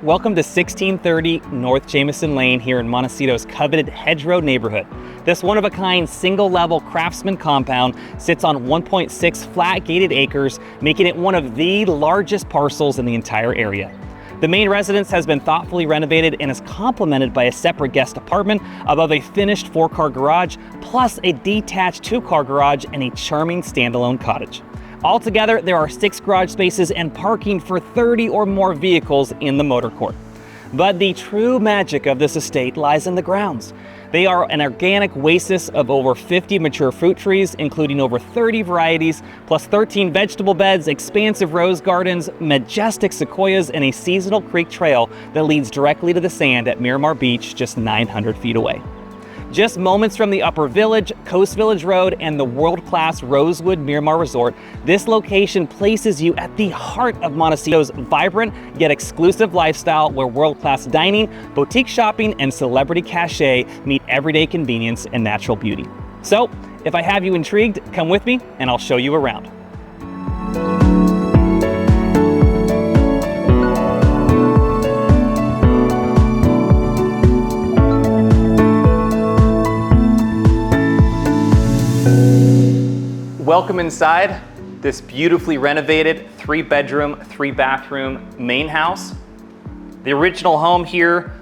welcome to 1630 North Jameson Lane here in Montecito's coveted Hedgerow neighborhood. This one-of-a-kind single-level craftsman compound sits on 1.6 flat gated acres, making it one of the largest parcels in the entire area. The main residence has been thoughtfully renovated and is complemented by a separate guest apartment above a finished 4-car garage, plus a detached 2-car garage and a charming standalone cottage. Altogether, there are 6 garage spaces and parking for 30 or more vehicles in the motor court. But the true magic of this estate lies in the grounds. They are an organic oasis of over 50 mature fruit trees, including over 30 varieties, plus 13 vegetable beds, expansive rose gardens, majestic sequoias, and a seasonal creek trail that leads directly to the sand at Miramar Beach, just 900 feet away. Just moments from the Upper Village, Coast Village Road, and the world-class Rosewood Miramar Resort, this location places you at the heart of Montecito's vibrant yet exclusive lifestyle where world-class dining, boutique shopping, and celebrity cachet meet everyday convenience and natural beauty. So, if I have you intrigued, come with me and I'll show you around. Welcome inside this beautifully renovated 3-bedroom, 3-bathroom main house. The original home here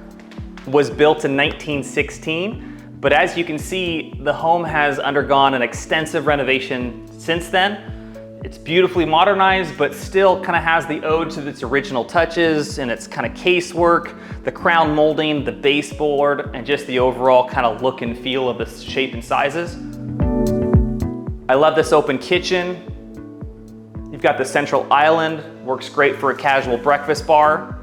was built in 1916, but as you can see, the home has undergone an extensive renovation since then. It's beautifully modernized, but still kind of has the ode to its original touches and its kind of casework, the crown molding, the baseboard, and just the overall kind of look and feel of the shape and sizes. I love this open kitchen. You've got the central island, works great for a casual breakfast bar.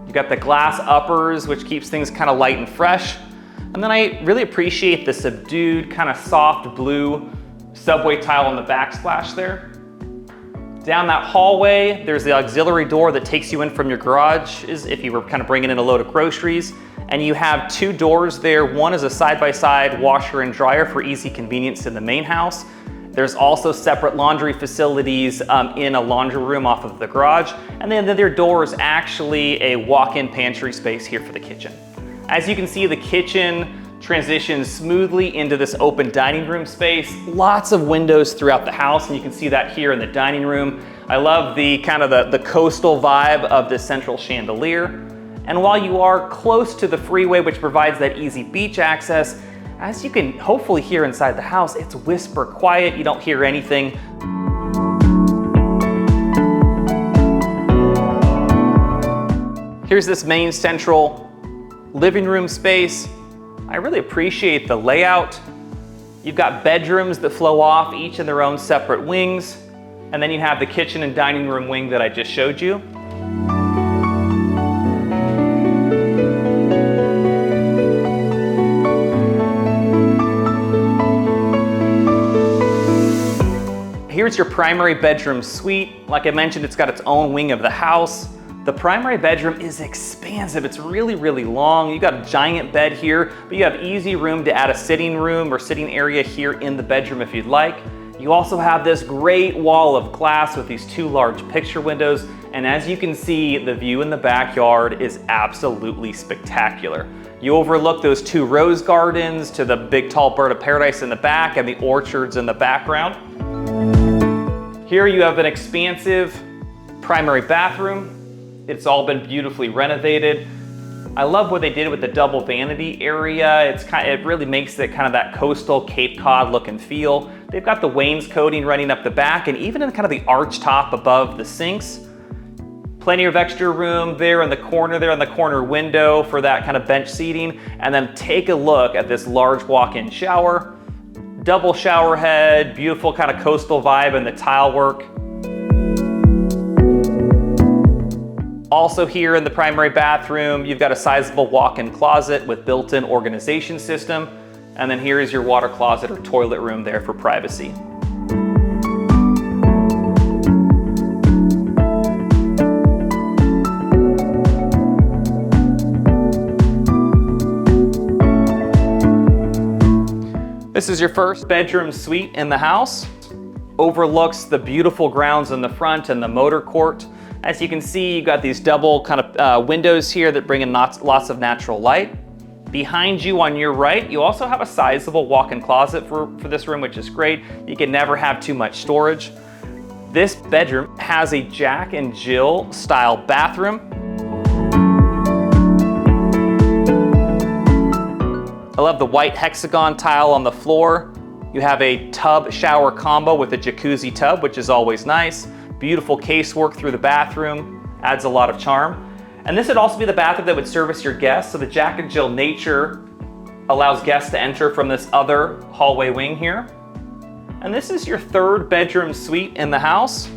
You've got the glass uppers, which keeps things kind of light and fresh. And then I really appreciate the subdued, kind of soft blue subway tile on the backsplash there. Down that hallway, there's the auxiliary door that takes you in from your garage, if you were kind of bringing in a load of groceries. And you have 2 doors there. One is a side-by-side washer and dryer for easy convenience in the main house. There's also separate laundry facilities in a laundry room off of the garage. And then the other door is actually a walk-in pantry space here for the kitchen. As you can see, the kitchen transitions smoothly into this open dining room space. Lots of windows throughout the house, and you can see that here in the dining room. I love the kind of the coastal vibe of this central chandelier. And while you are close to the freeway, which provides that easy beach access, as you can hopefully hear inside the house, it's whisper quiet, you don't hear anything. Here's this main central living room space. I really appreciate the layout. You've got bedrooms that flow off, each in their own separate wings. And then you have the kitchen and dining room wing that I just showed you. Here's your primary bedroom suite. Like I mentioned, it's got its own wing of the house. The primary bedroom is expansive. It's really, really long. You got a giant bed here, but you have easy room to add a sitting room or sitting area here in the bedroom if you'd like. You also have this great wall of glass with these 2 large picture windows. And as you can see, the view in the backyard is absolutely spectacular. You overlook those 2 rose gardens to the big tall bird of paradise in the back and the orchards in the background. Here you have an expansive primary bathroom. It's all been beautifully renovated. I love what they did with the double vanity area. It really makes it kind of that coastal Cape Cod look and feel. They've got the wainscoting running up the back and even in kind of the arch top above the sinks. Plenty of extra room there in the corner window for that kind of bench seating. And then take a look at this large walk-in shower. Double shower head, beautiful kind of coastal vibe in the tile work. Also here in the primary bathroom, you've got a sizable walk-in closet with built-in organization system. And then here is your water closet or toilet room there for privacy. This is your first bedroom suite in the house. Overlooks the beautiful grounds in the front and the motor court. As you can see, you've got these double kind of windows here that bring in lots of natural light. Behind you on your right, you also have a sizable walk-in closet for this room, which is great. You can never have too much storage. This bedroom has a Jack and Jill style bathroom. I love the white hexagon tile on the floor. You have a tub shower combo with a jacuzzi tub, which is always nice. Beautiful casework through the bathroom, adds a lot of charm. And this would also be the bathroom that would service your guests. So the Jack and Jill nature allows guests to enter from this other hallway wing here. And this is your third bedroom suite in the house.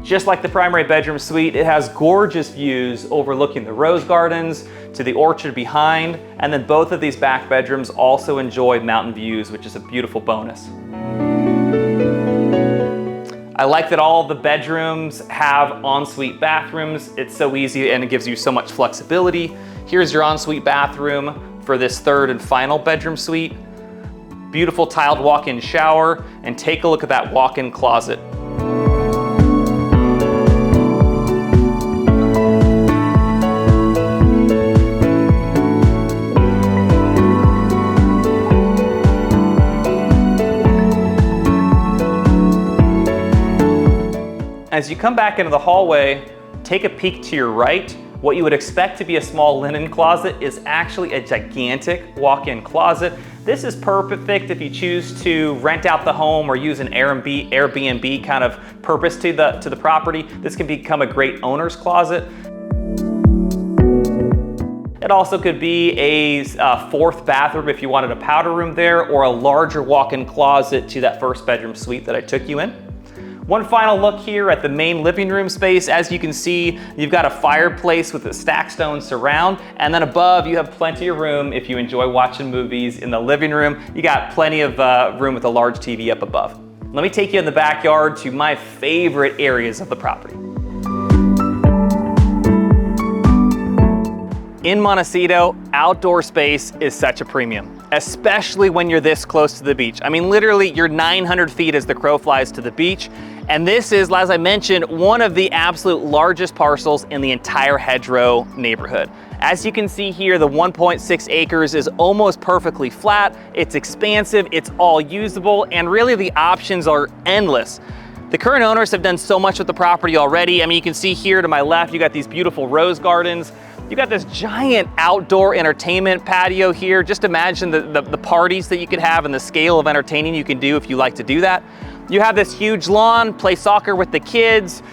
Just like the primary bedroom suite, it has gorgeous views overlooking the rose gardens to the orchard behind. And then both of these back bedrooms also enjoy mountain views, which is a beautiful bonus. I like that all the bedrooms have ensuite bathrooms. It's so easy and it gives you so much flexibility. Here's your ensuite bathroom for this third and final bedroom suite. Beautiful tiled walk-in shower, and take a look at that walk-in closet. As you come back into the hallway, take a peek to your right. What you would expect to be a small linen closet is actually a gigantic walk-in closet. This is perfect if you choose to rent out the home or use an Airbnb kind of purpose to the property. This can become a great owner's closet. It also could be a fourth bathroom if you wanted a powder room there, or a larger walk-in closet to that first bedroom suite that I took you in. One final look here at the main living room space. As you can see, you've got a fireplace with a stacked stone surround, and then above you have plenty of room if you enjoy watching movies in the living room. You got plenty of room with a large TV up above. Let me take you in the backyard to my favorite areas of the property. In Montecito, outdoor space is such a premium, especially when you're this close to the beach. I mean, literally, you're 900 feet as the crow flies to the beach. And this is, as I mentioned, one of the absolute largest parcels in the entire Hedgerow neighborhood. As you can see here, the 1.6 acres is almost perfectly flat. It's expansive, it's all usable, and really the options are endless. The current owners have done so much with the property already. I mean, you can see here to my left, you got these beautiful rose gardens. You got this giant outdoor entertainment patio here. Just imagine the parties that you could have and the scale of entertaining you can do if you like to do that. You have this huge lawn, play soccer with the kids,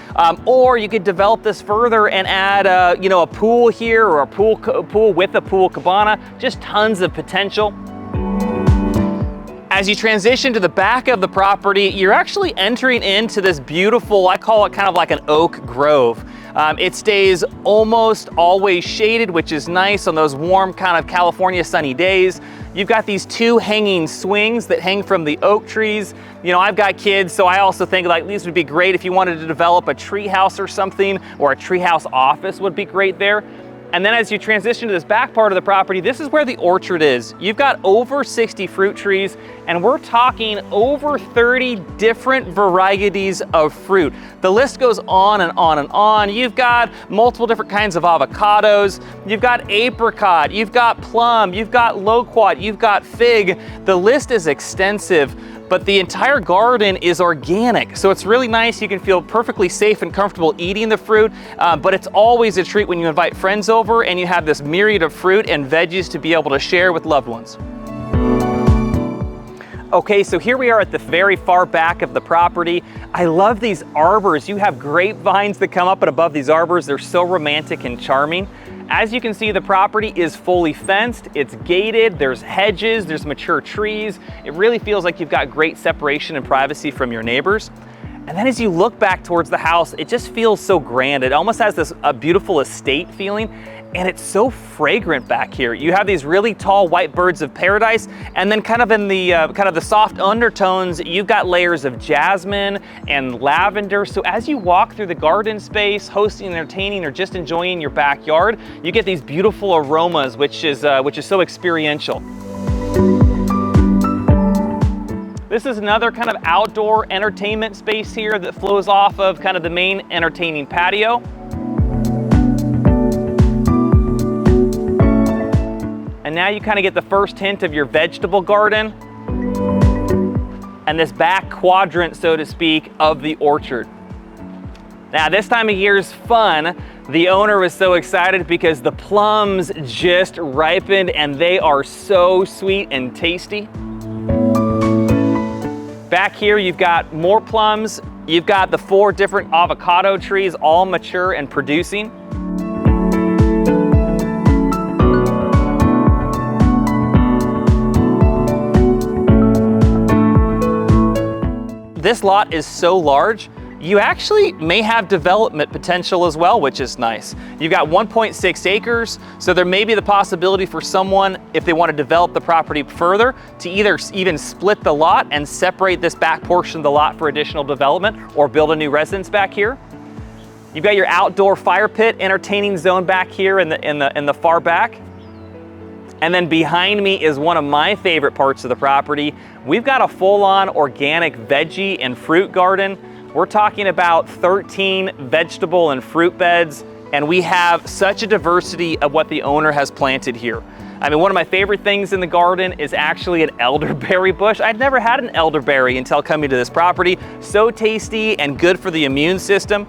or you could develop this further and add a pool here, or a pool with a pool cabana. Just tons of potential. As you transition to the back of the property, you're actually entering into this beautiful, I call it kind of like an oak grove. It stays almost always shaded, which is nice on those warm kind of California sunny days. You've got these two hanging swings that hang from the oak trees. You know, I've got kids, so I also think like these would be great if you wanted to develop a tree house or something, or a tree house office would be great there. And then as you transition to this back part of the property, this is where the orchard is. You've got over 60 fruit trees, and we're talking over 30 different varieties of fruit. The list goes on and on and on. You've got multiple different kinds of avocados. You've got apricot, you've got plum, you've got loquat, you've got fig. The list is extensive. But the entire garden is organic. So it's really nice. You can feel perfectly safe and comfortable eating the fruit, but it's always a treat when you invite friends over and you have this myriad of fruit and veggies to be able to share with loved ones. Okay, so here we are at the very far back of the property. I love these arbors. You have grapevines that come up and above these arbors. They're so romantic and charming. As you can see, the property is fully fenced, it's gated, there's hedges, there's mature trees. It really feels like you've got great separation and privacy from your neighbors. And then as you look back towards the house, it just feels so grand. It almost has this beautiful estate feeling, and it's so fragrant back here. You have these really tall white birds of paradise, and then kind of in the the soft undertones, you've got layers of jasmine and lavender. So as you walk through the garden space, hosting, entertaining, or just enjoying your backyard, you get these beautiful aromas, which is so experiential. This is another kind of outdoor entertainment space here that flows off of kind of the main entertaining patio. And now you kind of get the first hint of your vegetable garden and this back quadrant, so to speak, of the orchard. Now, this time of year is fun. The owner was so excited because the plums just ripened and they are so sweet and tasty. Back here, you've got more plums. You've got the 4 different avocado trees, all mature and producing. This lot is so large, you actually may have development potential as well, which is nice. You've got 1.6 acres, so there may be the possibility for someone, if they want to develop the property further, to either even split the lot and separate this back portion of the lot for additional development or build a new residence back here. You've got your outdoor fire pit entertaining zone back here in the far back. And then behind me is one of my favorite parts of the property. We've got a full-on organic veggie and fruit garden. We're talking about 13 vegetable and fruit beds, and we have such a diversity of what the owner has planted here. I mean, one of my favorite things in the garden is actually an elderberry bush. I'd never had an elderberry until coming to this property. So tasty and good for the immune system.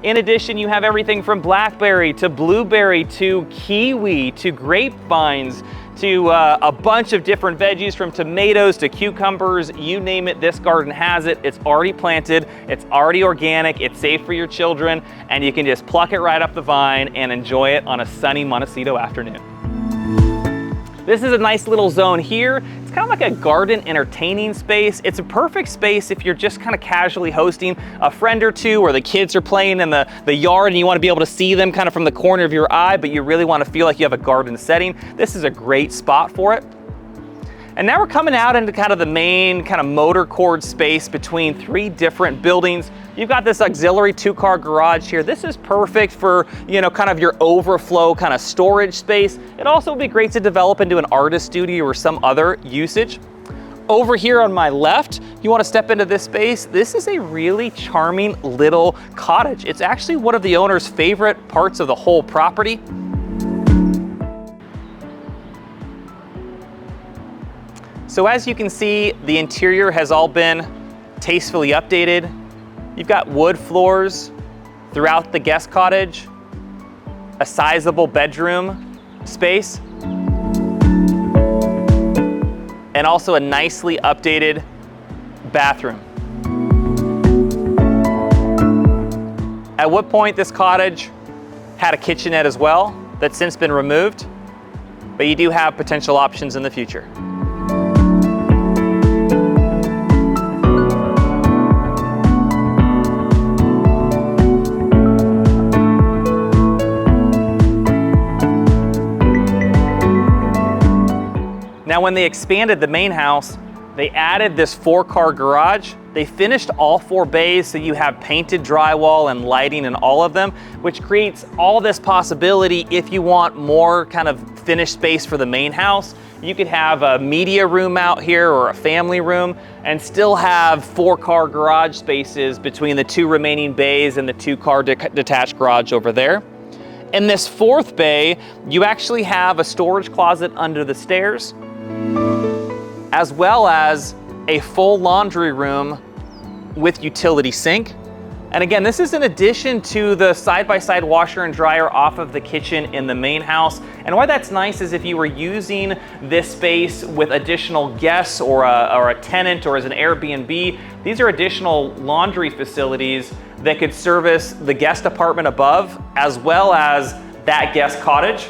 In addition, you have everything from blackberry to blueberry to kiwi to grapevines to a bunch of different veggies, from tomatoes to cucumbers, you name it, this garden has it. It's already planted, it's already organic, it's safe for your children, and you can just pluck it right up the vine and enjoy it on a sunny Montecito afternoon. This is a nice little zone here. It's kind of like a garden entertaining space. It's a perfect space if you're just kind of casually hosting a friend or two, or the kids are playing in the yard and you want to be able to see them kind of from the corner of your eye, but you really want to feel like you have a garden setting. This is a great spot for it. And now we're coming out into kind of the main kind of motor court space between 3 different buildings. You've got this auxiliary 2-car garage here. This is perfect for, you know, kind of your overflow kind of storage space. It also would be great to develop into an artist studio or some other usage. Over here on my left, you want to step into this space. This is a really charming little cottage. It's actually one of the owner's favorite parts of the whole property. So as you can see, the interior has all been tastefully updated. You've got wood floors throughout the guest cottage, a sizable bedroom space, and also a nicely updated bathroom. At one point, this cottage had a kitchenette as well that's since been removed, but you do have potential options in the future. Now, when they expanded the main house, they added this 4-car garage. They finished all 4 bays, so you have painted drywall and lighting in all of them, which creates all this possibility if you want more kind of finished space for the main house. You could have a media room out here or a family room and still have 4-car garage spaces between the 2 remaining bays and the 2-car detached garage over there. In this 4th bay, you actually have a storage closet under the stairs, as well as a full laundry room with utility sink. And again, this is in addition to the side-by-side washer and dryer off of the kitchen in the main house. And why that's nice is if you were using this space with additional guests or a tenant or as an Airbnb, these are additional laundry facilities that could service the guest apartment above as well as that guest cottage.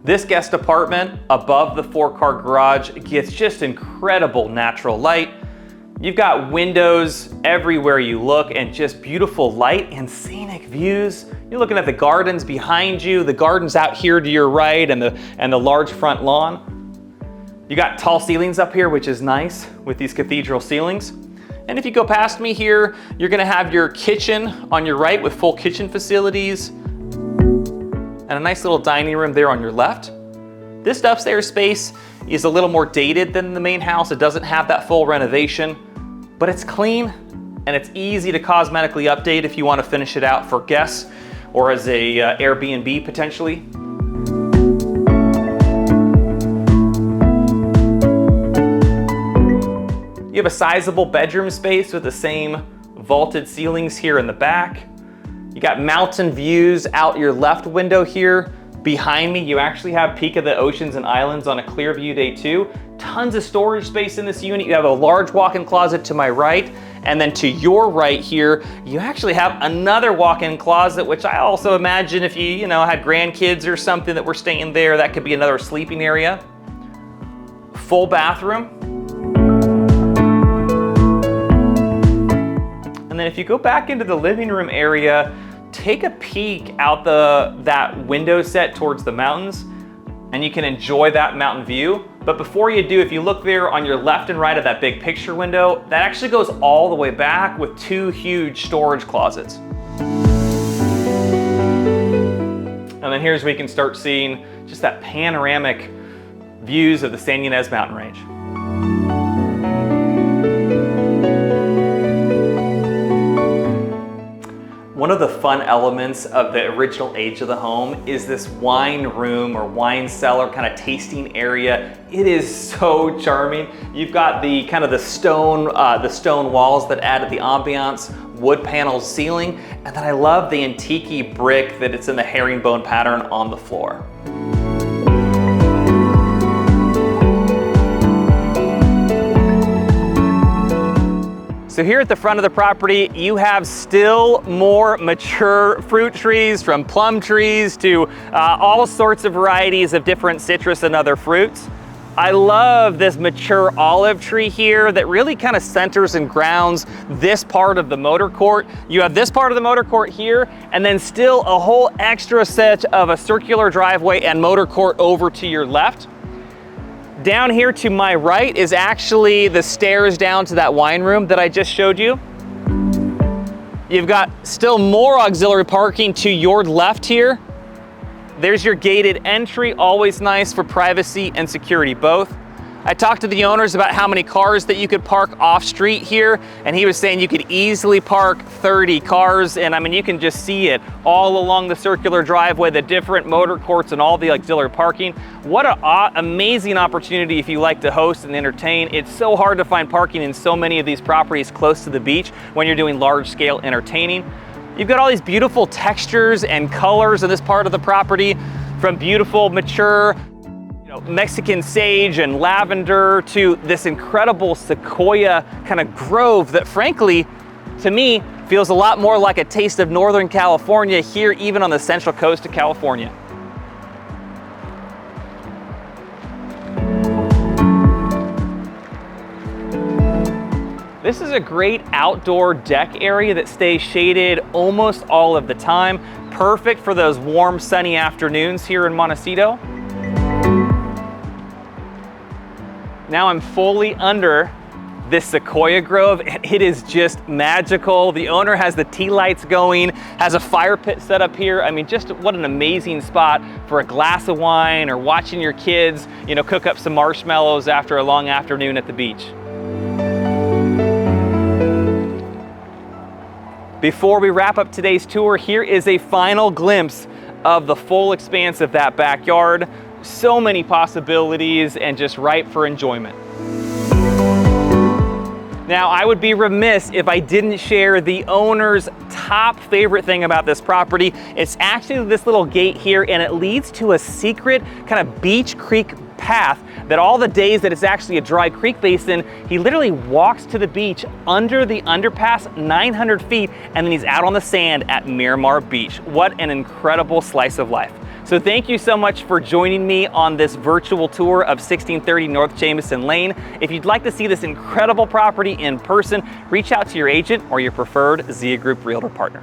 This guest apartment above the 4-car garage gets just incredible natural light. You've got windows everywhere you look and just beautiful light and scenic views. You're looking at the gardens behind you, the gardens out here to your right, and the large front lawn. You got tall ceilings up here, which is nice with these cathedral ceilings. And if you go past me here, you're gonna have your kitchen on your right with full kitchen facilities and a nice little dining room there on your left. This upstairs space is a little more dated than the main house. It doesn't have that full renovation, but it's clean and it's easy to cosmetically update if you want to finish it out for guests or as a Airbnb potentially. You have a sizable bedroom space with the same vaulted ceilings here in the back. You got mountain views out your left window here. Behind me, you actually have peek of the oceans and islands on a clear view day too. Tons of storage space in this unit. You have a large walk-in closet to my right, and then to your right here, you actually have another walk-in closet, which I also imagine if you had grandkids or something that were staying there, that could be another sleeping area. Full bathroom. And then if you go back into the living room area, take a peek out that window set towards the mountains, and you can enjoy that mountain view. But before you do, if you look there on your left and right of that big picture window, that actually goes all the way back with two huge storage closets. And then here's where you can start seeing just that panoramic views of the San Ynez mountain range. One of the fun elements of the original age of the home is this wine room or wine cellar kind of tasting area. It is so charming. You've got the kind of the stone walls that added the ambiance, wood panels ceiling, and then I love the antique brick that it's in the herringbone pattern on the floor. So here at the front of the property, you have still more mature fruit trees, from plum trees to all sorts of varieties of different citrus and other fruits. I love this mature olive tree here that really kind of centers and grounds this part of the motor court. You have this part of the motor court here, and then still a whole extra set of a circular driveway and motor court over to your left. Down here to my right is actually the stairs down to that wine room that I just showed you. You've got still more auxiliary parking to your left here. There's your gated entry, always nice for privacy and security both. I talked to the owners about how many cars that you could park off street here, and he was saying you could easily park 30 cars, and I mean, you can just see it all along the circular driveway, the different motor courts and all the auxiliary parking. What an amazing opportunity if you like to host and entertain. It's so hard to find parking in so many of these properties close to the beach when you're doing large scale entertaining. You've got all these beautiful textures and colors in this part of the property, from beautiful, mature, Mexican sage and lavender to this incredible sequoia kind of grove that frankly, to me, feels a lot more like a taste of Northern California here, even on the central coast of California. This is a great outdoor deck area that stays shaded almost all of the time. Perfect for those warm, sunny afternoons here in Montecito. Now I'm fully under this sequoia grove, and it is just magical. The owner has the tea lights going, has a fire pit set up here. I mean, just what an amazing spot for a glass of wine or watching your kids, cook up some marshmallows after a long afternoon at the beach. Before we wrap up today's tour, here is a final glimpse of the full expanse of that backyard. So many possibilities and just ripe for enjoyment. Now, I would be remiss if I didn't share the owner's top favorite thing about this property. It's actually this little gate here, and it leads to a secret kind of beach creek path that all the days that it's actually a dry creek basin, he literally walks to the beach under the underpass 900 feet, and then he's out on the sand at Miramar Beach. What an incredible slice of life. So thank you so much for joining me on this virtual tour of 1630 North Jameson Lane. If you'd like to see this incredible property in person, reach out to your agent or your preferred Zia Group Realtor partner.